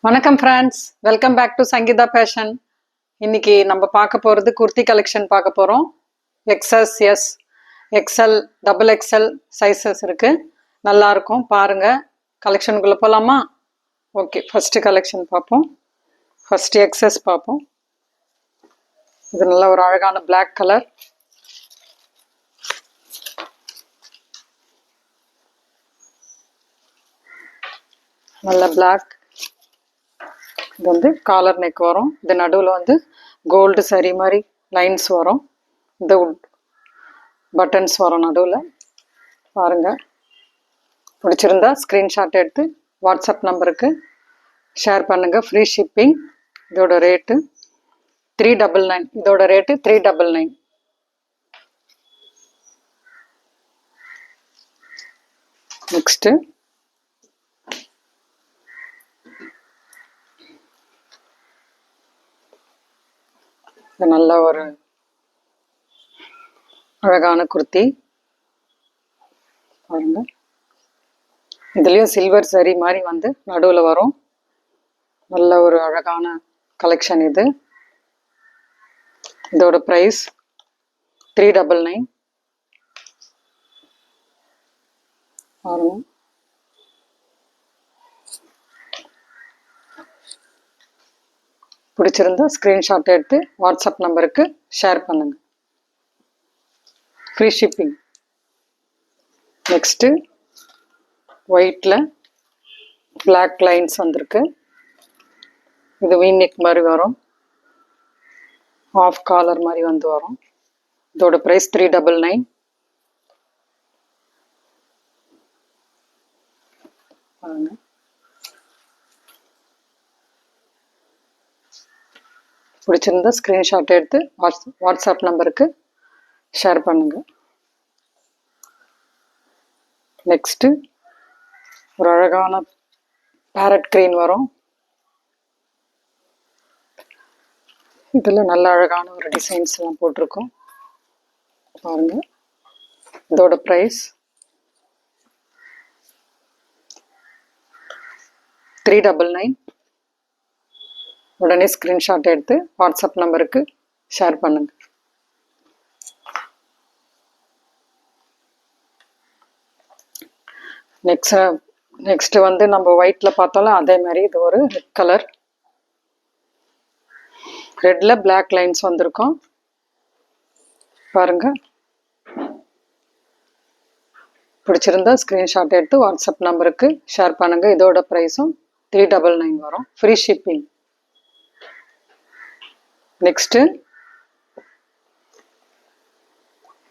வணக்கம் friends, welcome back to Sangeetha fashion. இன்னைக்கு நம்ம பார்க்க போகிறது குர்த்தி கலெக்ஷன் பார்க்க போகிறோம். XS, S, XL, double XL sizes இருக்குது. நல்லாயிருக்கும், பாருங்கள். கலெக்ஷனுக்குள்ளே போகலாமா? ஓகே, ஃபஸ்ட்டு கலெக்ஷன் பார்ப்போம். ஃபஸ்ட்டு எக்ஸ்எஸ் பார்ப்போம். இது நல்ல ஒரு அழகான பிளாக் கலர். நல்ல பிளாக். இது வந்து காலர் நெக் வரும். இது நடுவில் வந்து கோல்டு சரி மாதிரி லைன்ஸ் வரும். இந்த பட்டன்ஸ் வரும் நடுவில். பாருங்கள், பிடிச்சிருந்தா ஸ்க்ரீன்ஷாட் எடுத்து வாட்ஸ்அப் நம்பருக்கு ஷேர் பண்ணுங்கள். Free shipping. இதோட ரேட்டு 399. இதோட ரேட்டு 399. நெக்ஸ்ட்டு நல்ல ஒரு அழகான குர்த்தி பாருங்க. இதுலேயும் சில்வர் சரி மாதிரி வந்து நடுவில் வரும். நல்ல ஒரு அழகான கலெக்ஷன் இது. இதோட ப்ரைஸ் 399. பாருங்க, பிடிச்சிருந்தா ஸ்க்ரீன்ஷாட் எடுத்து வாட்ஸ்அப் நம்பருக்கு ஷேர் பண்ணுங்க. Free shipping. நெக்ஸ்ட்டு ஒயிட்டில் பிளாக் லைன்ஸ் வந்திருக்கு. இது வீநெக் மாதிரி வரும். ஆஃப் காலர் மாதிரி வந்து வரும். இதோட ப்ரைஸ் 399. பாருங்க, பிடிச்சிருந்தா ஸ்க்ரீன்ஷாட் எடுத்து வாட்ஸ்அப் நம்பருக்கு ஷேர் பண்ணுங்க. நெக்ஸ்ட்டு ஒரு அழகான பேரட் கிரீன் வரும். இதில் நல்ல அழகான ஒரு டிசைன்ஸ் எல்லாம் போட்டிருக்கோம். பாருங்க, இதோட ப்ரைஸ் 399. உடனே ஸ்க்ரீன்ஷாட் எடுத்து வாட்ஸ்அப் நம்பருக்கு ஷேர் பண்ணுங்க. நெக்ஸ்ட் வந்து நம்ம ஒயிட்ல பார்த்தாலும் அதே மாதிரி இது ஒரு ரெட் கலர். ரெட்ல பிளாக் லைன்ஸ் வந்திருக்கும். பாருங்க, பிடிச்சிருந்தா ஸ்க்ரீன்ஷாட் எடுத்து வாட்ஸ்அப் நம்பருக்கு ஷேர் பண்ணுங்க. இதோட ப்ரைஸும் 399 வரும். Free shipping. நெக்ஸ்ட்டு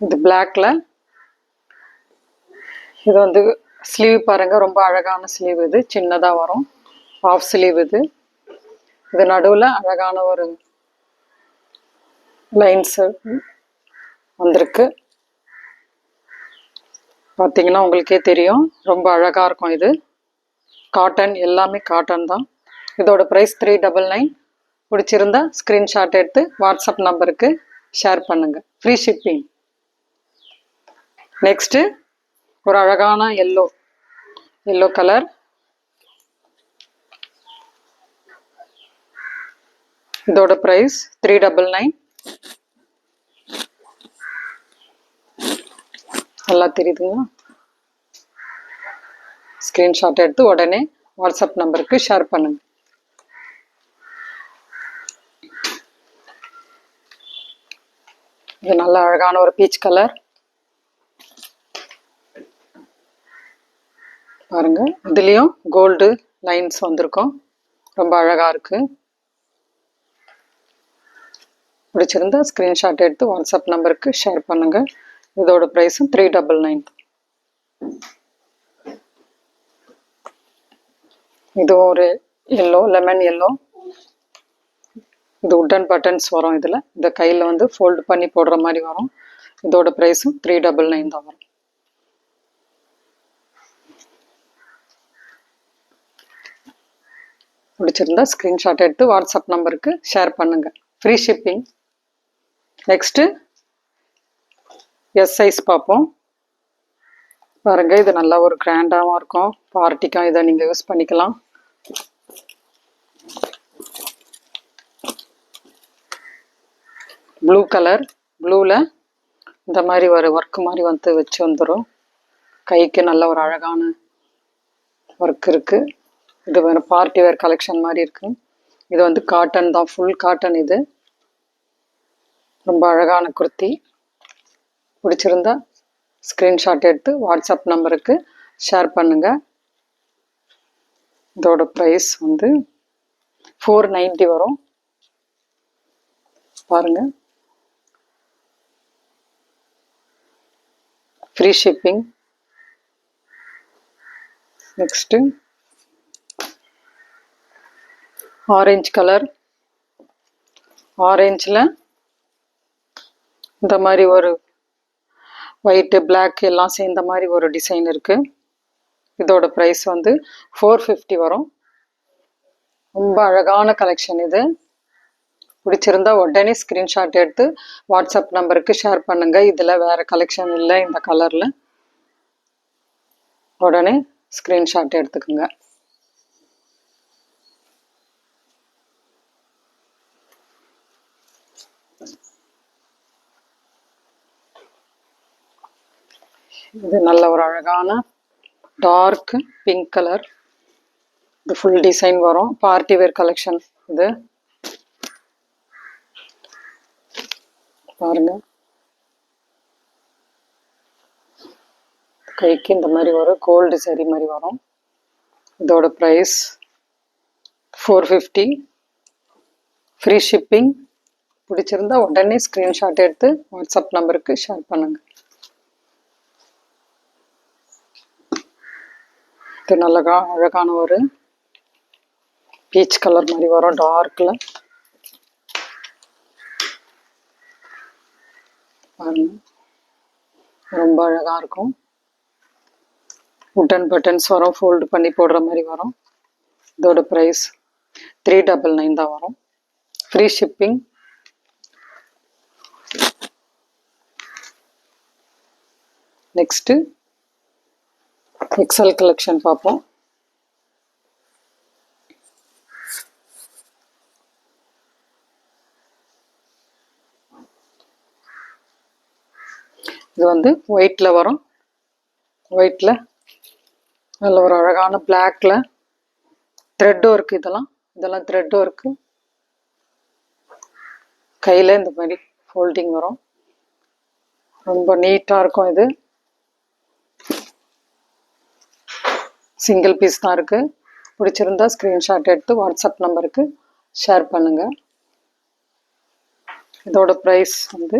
இது பிளாக்ல. இது வந்து ஸ்லீவ் பாருங்க, ரொம்ப அழகான ஸ்லீவ். இது சின்னதாக வரும். ஆஃப் ஸ்லீவ் இது. இது நடுவில் அழகான ஒரு லைன்ஸ் வந்திருக்கு. பார்த்தீங்கன்னா உங்களுக்கே தெரியும், ரொம்ப அழகாக இருக்கும். இது காட்டன், எல்லாமே காட்டன் தான். இதோட ப்ரைஸ் 399. பிடிச்சிருந்தா ஸ்க்ரீன்ஷாட் எடுத்து வாட்ஸ்அப் நம்பருக்கு ஷேர் பண்ணுங்கள். Free shipping. நெக்ஸ்ட்டு ஒரு அழகான எல்லோ கலர். இதோட ப்ரைஸ் 399. நல்லா தெரியுதுங்களா? ஸ்க்ரீன்ஷாட் எடுத்து உடனே வாட்ஸ்அப் நம்பருக்கு ஷேர் பண்ணுங்க. இது நல்ல அழகான ஒரு பீச் கலர். பாருங்க, இதுலேயும் கோல்டு லைன்ஸ் வந்திருக்கும். ரொம்ப அழகாக இருக்கு. பிடிச்சிருந்தா ஸ்க்ரீன்ஷாட் எடுத்து வாட்ஸ்அப் நம்பருக்கு ஷேர் பண்ணுங்க. இதோட ப்ரைஸும் 399. இது ஒரு எல்லோ, லெமன் எல்லோ. இது உட்டன் பட்டன்ஸ் வரும். இதில் இந்த கையில் வந்து ஃபோல்டு பண்ணி போடுற மாதிரி வரும். இதோட ப்ரைஸும் 399 தான் வரும். பிடிச்சிருந்தா ஸ்க்ரீன்ஷாட் எடுத்து வாட்ஸ்அப் நம்பருக்கு ஷேர் பண்ணுங்கள். Free shipping. Next S size பார்ப்போம். பாருங்க, இது நல்லா ஒரு கிராண்டாகவும் இருக்கும். பார்ட்டிக்கும் இதை நீங்கள் யூஸ் பண்ணிக்கலாம். ப்ளூ கலர், ப்ளூவில் இந்த மாதிரி ஒரு ஒர்க் மாதிரி வந்து வச்சு வந்துடும். கைக்கு நல்ல ஒரு அழகான ஒர்க் இருக்குது. இது வேறு பார்ட்டி வேர் கலெக்ஷன் மாதிரி இருக்குது. இது வந்து காட்டன் தான், ஃபுல் காட்டன். இது ரொம்ப அழகான குர்த்தி. பிடிச்சிருந்தா ஸ்க்ரீன்ஷாட் எடுத்து வாட்ஸ்அப் நம்பருக்கு ஷேர் பண்ணுங்கள். இதோட ப்ரைஸ் வந்து 490 வரும். பாருங்கள், free shipping. Next orange colour. ஆரஞ்சில் இந்த மாதிரி ஒரு ஒயிட்டு பிளாக் எல்லாம் சேர்ந்த மாதிரி ஒரு டிசைன் இருக்குது. இதோட ப்ரைஸ் வந்து 450 வரும். ரொம்ப அழகான கலெக்ஷன் இது. பிடிச்சிருந்தா உடனே ஸ்க்ரீன்ஷாட் எடுத்து வாட்ஸ்அப் நம்பருக்கு ஷேர் பண்ணுங்கள். இதில் வேறு கலெக்ஷன் இல்லை இந்த கலரில். உடனே ஸ்க்ரீன்ஷாட் எடுத்துக்கோங்க. இது நல்ல ஒரு அழகான டார்க் பிங்க் கலர். இது ஃபுல் டிசைன் வரும். பார்ட்டி வேர் கலெக்ஷன் இது. பாருங்க, கைக்கு இந்த மாதிரி ஒரு கோல்டு சரி மாதிரி வரும். இதோட ப்ரைஸ் 450, ஃப்ரீ ஷிப்பிங். பிடிச்சிருந்தா உடனே ஸ்க்ரீன்ஷாட் எடுத்து வாட்ஸ்அப் நம்பருக்கு ஷேர் பண்ணுங்கள். இது நல்ல அழகான ஒரு பீச் கலர் மாதிரி வரும் டார்க்கில். பாருங்க, ரொம்ப அழகாக இருக்கும். உட்டன் பட்டன்ஸ் வரும், ஃபோல்டு பண்ணி போடுற மாதிரி வரும். இதோட ப்ரைஸ் 399 தான் வரும். Free shipping. Next XL collection பார்ப்போம். இது வந்து ஒயிட்டில் வரும். ஒயிட்டில் நல்ல ஒரு அழகான பிளாக்ல த்ரெட் ஒர்க். இதெல்லாம் த்ரெட் ஒர்க்கு. கையில் இந்த மாதிரி ஃபோல்டிங் வரும். ரொம்ப நீட்டாக இருக்கும். இது சிங்கிள் பீஸ் தான் இருக்குது. பிடிச்சிருந்தா ஸ்க்ரீன்ஷாட் எடுத்து வாட்ஸ்அப் நம்பருக்கு ஷேர் பண்ணுங்கள். இதோட ப்ரைஸ் வந்து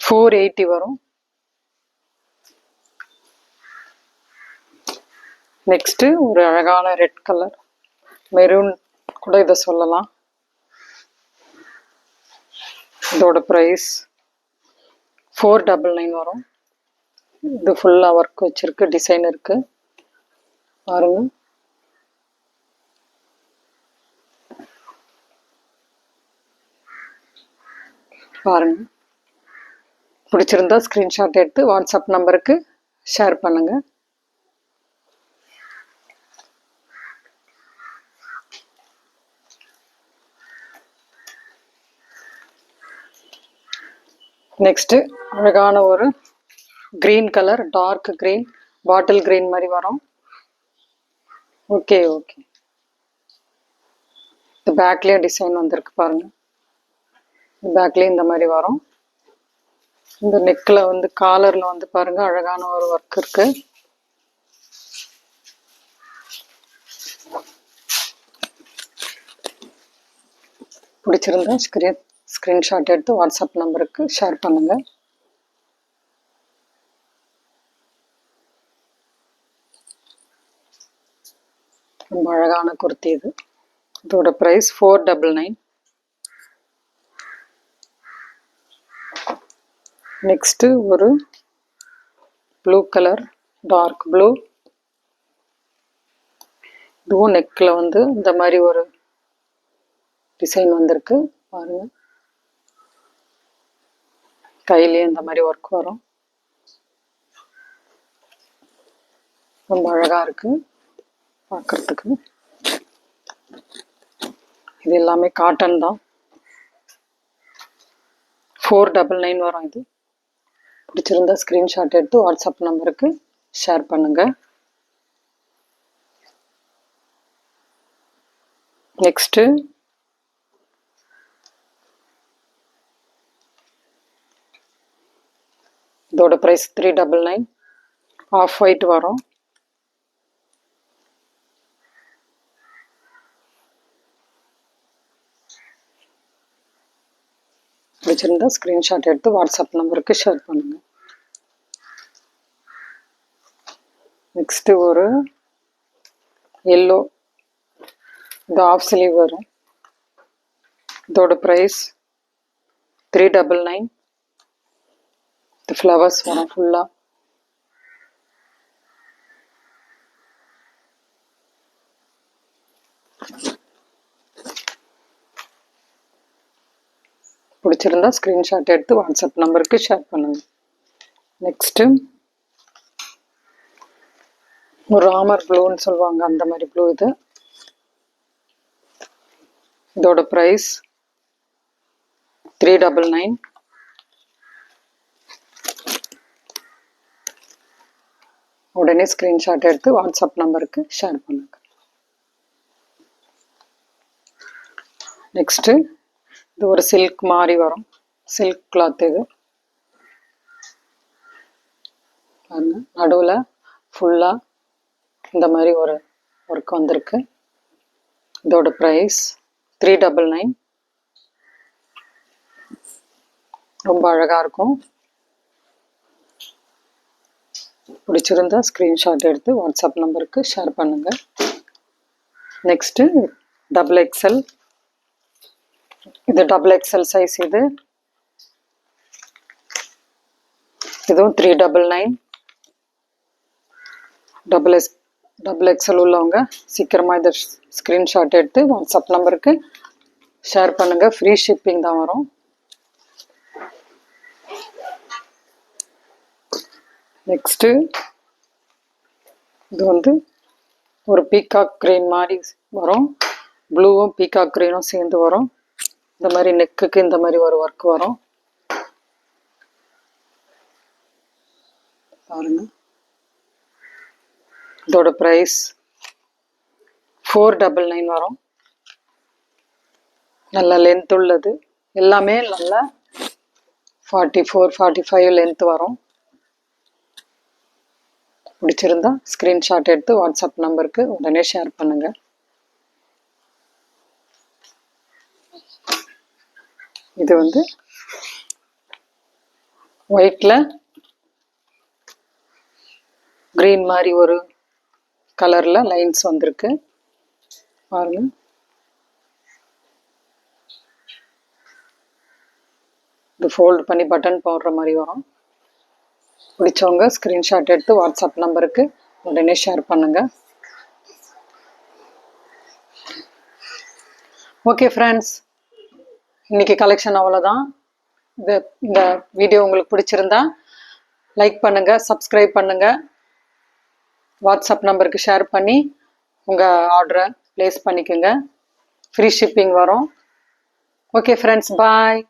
480 வரும். நெக்ஸ்ட்டு ஒரு அழகான ரெட் கலர், மெரூன் கூட இதை சொல்லலாம். இதோட ப்ரைஸ் 499 வரும். இது ஃபுல்லாக ஒர்க் வச்சிருக்கு, டிசைன் இருக்குது. பாருங்க, பாருங்க. பிடிச்சிருந்தா ஸ்க்ரீன்ஷாட் எடுத்து வாட்ஸ்அப் நம்பருக்கு ஷேர் பண்ணுங்கள். நெக்ஸ்ட்டு அழகான ஒரு green colour, dark green, bottle green மாதிரி வரும். ஓகே. இந்த பேக்லேயும் டிசைன் வந்திருக்கு பாருங்கள். பேக்லேயும் இந்த மாதிரி வரும். இந்த நெக்கில் வந்து காலரில் வந்து பாருங்கள் அழகான ஒரு ஒர்க் இருக்கு. பிடிச்சிருந்தா ஸ்க்ரீன்ஷாட் எடுத்து வாட்ஸ்அப் நம்பருக்கு ஷேர் பண்ணுங்கள். ரொம்ப அழகான குர்த்தி இது. இதோட ப்ரைஸ் 499. நெக்ஸ்ட்டு ஒரு ப்ளூ கலர், டார்க் ப்ளூ. இதுவும் நெக்கில் வந்து இந்த மாதிரி ஒரு டிசைன் வந்திருக்கு பாருங்க. கையிலேயே இந்த மாதிரி ஒர்க் வரும். ரொம்ப அழகாக இருக்கு பார்க்குறதுக்கு. இது எல்லாமே காட்டன் தான். 499 வரும். இது பிடிச்சிருந்தா ஸ்க்ரீன்ஷாட் எடுத்து வாட்ஸ்அப் நம்பருக்கு ஷேர் பண்ணுங்கள். நெக்ஸ்ட்டு இதோட ப்ரைஸ் 399. ஆஃப் ஒயிட் வரும். பிடிச்சிருந்தா ஸ்க்ரீன்ஷாட் எடுத்து வாட்ஸ்அப் நம்பருக்கு ஷேர் பண்ணுங்கள். நெக்ஸ்ட்டு ஒரு எல்லோ, இது ஆஃப் ஸ்லீவ் வரும். இதோட ப்ரைஸ் 399. இது ஃப்ளவர்ஸ் வரும் ஃபுல்லாக. பிடிச்சிருந்தா ஸ்க்ரீன்ஷாட் எடுத்து வாட்ஸ்அப் நம்பருக்கு ஷேர் பண்ணுங்கள். நெக்ஸ்ட்டு ஒரு ராமர் ப்ளூன்னு சொல்லுவாங்க, அந்த மாதிரி ப்ளூ இது. இதோட ப்ரைஸ் 399. உடனே ஸ்க்ரீன்ஷாட் எடுத்து வாட்ஸ்அப் நம்பருக்கு ஷேர் பண்ணுங்க. நெக்ஸ்ட்டு இது ஒரு சில்க் மாதிரி வரும், சில்க் கிளாத். இது நடுவில் ஃபுல்லாக இந்த மாதிரி ஒரு ஒர்க் வந்திருக்கு. இதோட ப்ரைஸ் 399. ரொம்ப அழகாக இருக்கும். பிடிச்சிருந்தா ஸ்க்ரீன்ஷாட் எடுத்து வாட்ஸ்அப் நம்பருக்கு ஷேர் பண்ணுங்கள். Next XXL. இது XXL சைஸ். இதுவும் 399. XXL உள்ளவங்க சீக்கிரமாக இதை ஸ்க்ரீன்ஷாட் எடுத்து வாட்ஸ்அப் நம்பருக்கு ஷேர் பண்ணுங்கள். ஃப்ரீ ஷிப்பிங் தான் வரும். நெக்ஸ்ட்டு இது ஒரு பீகாக் க்ரீன் மாதிரி வரும். ப்ளூவும் பீகாக் க்ரீனும் சேர்ந்து வரும். இந்த மாதிரி நெக்குக்கு இந்த மாதிரி ஒரு ஒர்க் வரும் பாருங்க. இதோட ப்ரைஸ் 499 வரும். நல்ல லென்த் உள்ளது. எல்லாமே நல்லா 44, 45 லென்த் வரும். பிடிச்சிருந்தா ஸ்க்ரீன்ஷாட் எடுத்து வாட்ஸ்அப் நம்பருக்கு உடனே ஷேர் பண்ணுங்கள். இது ஒயிட்டில் க்ரீன் மாதிரி ஒரு கலரில் லைன்ஸ் வந்திருக்கு பாருங்க. இது ஃபோல்ட் பண்ணி பட்டன் போடுற மாதிரி வரும். பிடிச்சவங்க ஸ்க்ரீன்ஷாட் எடுத்து வாட்ஸ்அப் நம்பருக்கு உடனே ஷேர் பண்ணுங்கள். ஓகே ஃப்ரெண்ட்ஸ், இன்னைக்கு கலெக்ஷன் அவ்வளோதான். இந்த வீடியோ உங்களுக்கு பிடிச்சிருந்தா லைக் பண்ணுங்கள், சப்ஸ்கிரைப் பண்ணுங்கள், வாட்ஸ்அப் நம்பருக்கு ஷேர் பண்ணி உங்கள் ஆர்டரை ப்ளேஸ் பண்ணிக்கோங்க. ஃப்ரீ ஷிப்பிங் வரும். ஓகே ஃப்ரெண்ட்ஸ், பாய்.